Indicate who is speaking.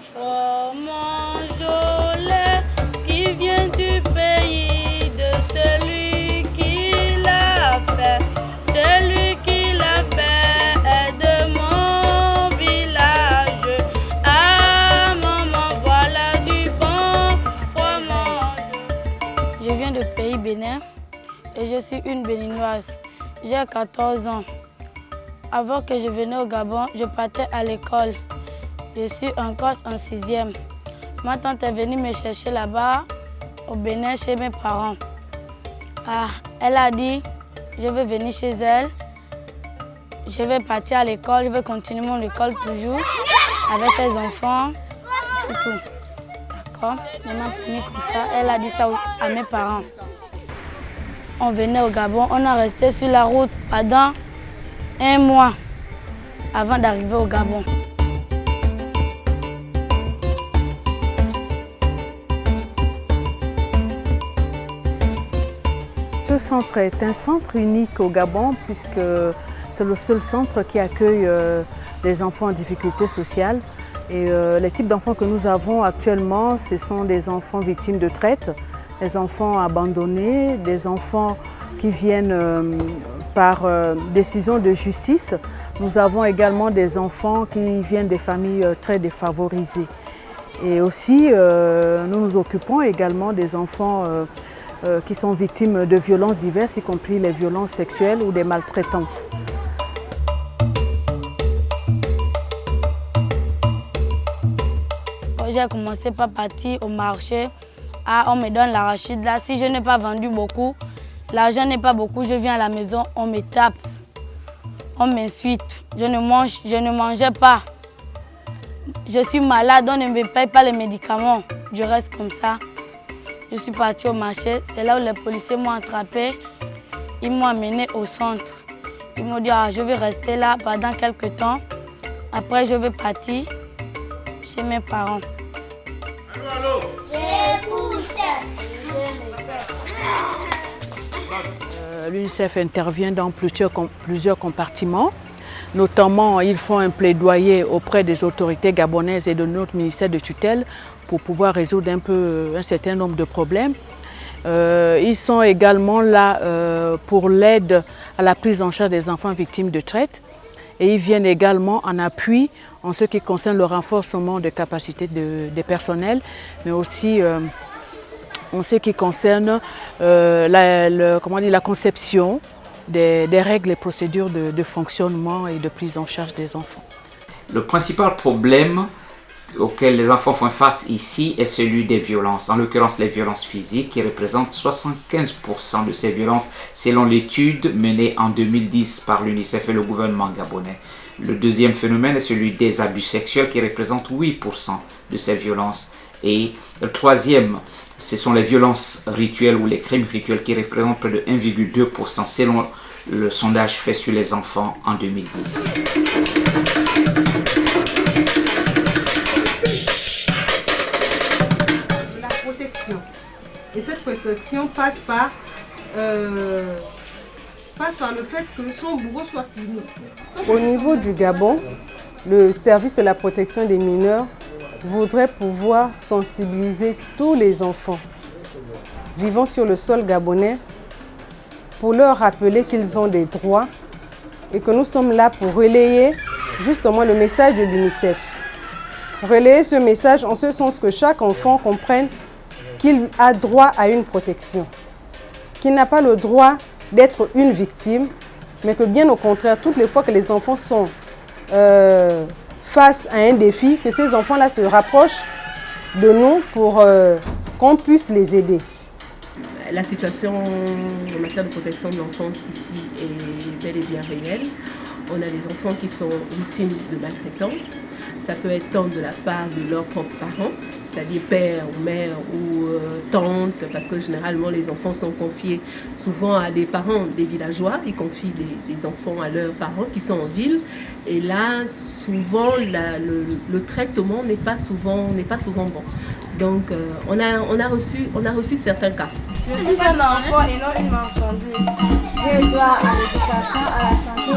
Speaker 1: fromage au lait qui vient du pays de celui qui l'a fait. Celui qui l'a fait est de mon village. Ah maman, voilà du bon fromage. Je viens du pays Bénin et je suis une béninoise. J'ai 14 ans. Avant que je venais au Gabon, je partais à l'école. Je suis en classe en 6e. Ma tante est venue me chercher là-bas, au Bénin, chez mes parents. Elle a dit, je vais venir chez elle. Je vais partir à l'école, je vais continuer mon école toujours, avec ses enfants et tout. D'accord? Elle m'a promis comme ça. Elle a dit ça à mes parents. On venait au Gabon, on a resté sur la route pendant 1 mois avant d'arriver au Gabon.
Speaker 2: Ce centre est un centre unique au Gabon puisque c'est le seul centre qui accueille des enfants en difficulté sociale. Et les types d'enfants que nous avons actuellement, ce sont des enfants victimes de traite, des enfants abandonnés, des enfants qui viennent par décision de justice. Nous avons également des enfants qui viennent des familles très défavorisées. Et aussi, nous nous occupons également des enfants qui sont victimes de violences diverses, y compris les violences sexuelles ou des maltraitances.
Speaker 1: J'ai commencé par partir au marché. On me donne l'arachide. Là, si je n'ai pas vendu beaucoup, l'argent n'est pas beaucoup, je viens à la maison, on me tape, on m'insulte. Je ne mangeais pas. Je suis malade, on ne me paye pas les médicaments. Je reste comme ça. Je suis partie au marché, c'est là où les policiers m'ont attrapé. Ils m'ont amené au centre. Ils m'ont dit, je vais rester là pendant quelques temps. Après, je vais partir chez mes parents.
Speaker 3: Allô,
Speaker 2: L'UNICEF intervient dans plusieurs compartiments. Notamment, ils font un plaidoyer auprès des autorités gabonaises et de notre ministère de tutelle pour pouvoir résoudre un certain nombre de problèmes. Ils sont également là pour l'aide à la prise en charge des enfants victimes de traite. Et ils viennent également en appui en ce qui concerne le renforcement des capacités des personnels, mais aussi en ce qui concerne la conception des règles et procédures de fonctionnement et de prise en charge des enfants.
Speaker 4: Le principal problème auquel les enfants font face ici est celui des violences, en l'occurrence les violences physiques qui représentent 75% de ces violences selon l'étude menée en 2010 par l'UNICEF et le gouvernement gabonais. Le deuxième phénomène est celui des abus sexuels qui représentent 8% de ces violences. Et le troisième, ce sont les violences rituelles ou les crimes rituels qui représentent près de 1,2% selon le sondage fait sur les enfants en 2010.
Speaker 5: La protection. Et cette protection passe par le fait que son bourreau soit puni. Au niveau du Gabon, le service de la protection des mineurs voudrait pouvoir sensibiliser tous les enfants vivant sur le sol gabonais pour leur rappeler qu'ils ont des droits et que nous sommes là pour relayer justement le message de l'UNICEF. Relayer ce message en ce sens que chaque enfant comprenne qu'il a droit à une protection, qu'il n'a pas le droit d'être une victime, mais que bien au contraire, toutes les fois que les enfants sont face à un défi, que ces enfants-là se rapprochent de nous pour qu'on puisse les aider.
Speaker 6: La situation en matière de protection de l'enfance ici est bel et bien réelle. On a des enfants qui sont victimes de maltraitance. Ça peut être tant de la part de leurs propres parents, c'est-à-dire père ou mère ou tante, parce que généralement les enfants sont confiés souvent à des parents des villageois. Ils confient des enfants à leurs parents qui sont en ville. Et là, souvent, le traitement n'est pas souvent bon. Donc, on a reçu certains cas.
Speaker 1: Je suis un enfant et non une marchandise. J'ai droit à l'éducation, à la santé.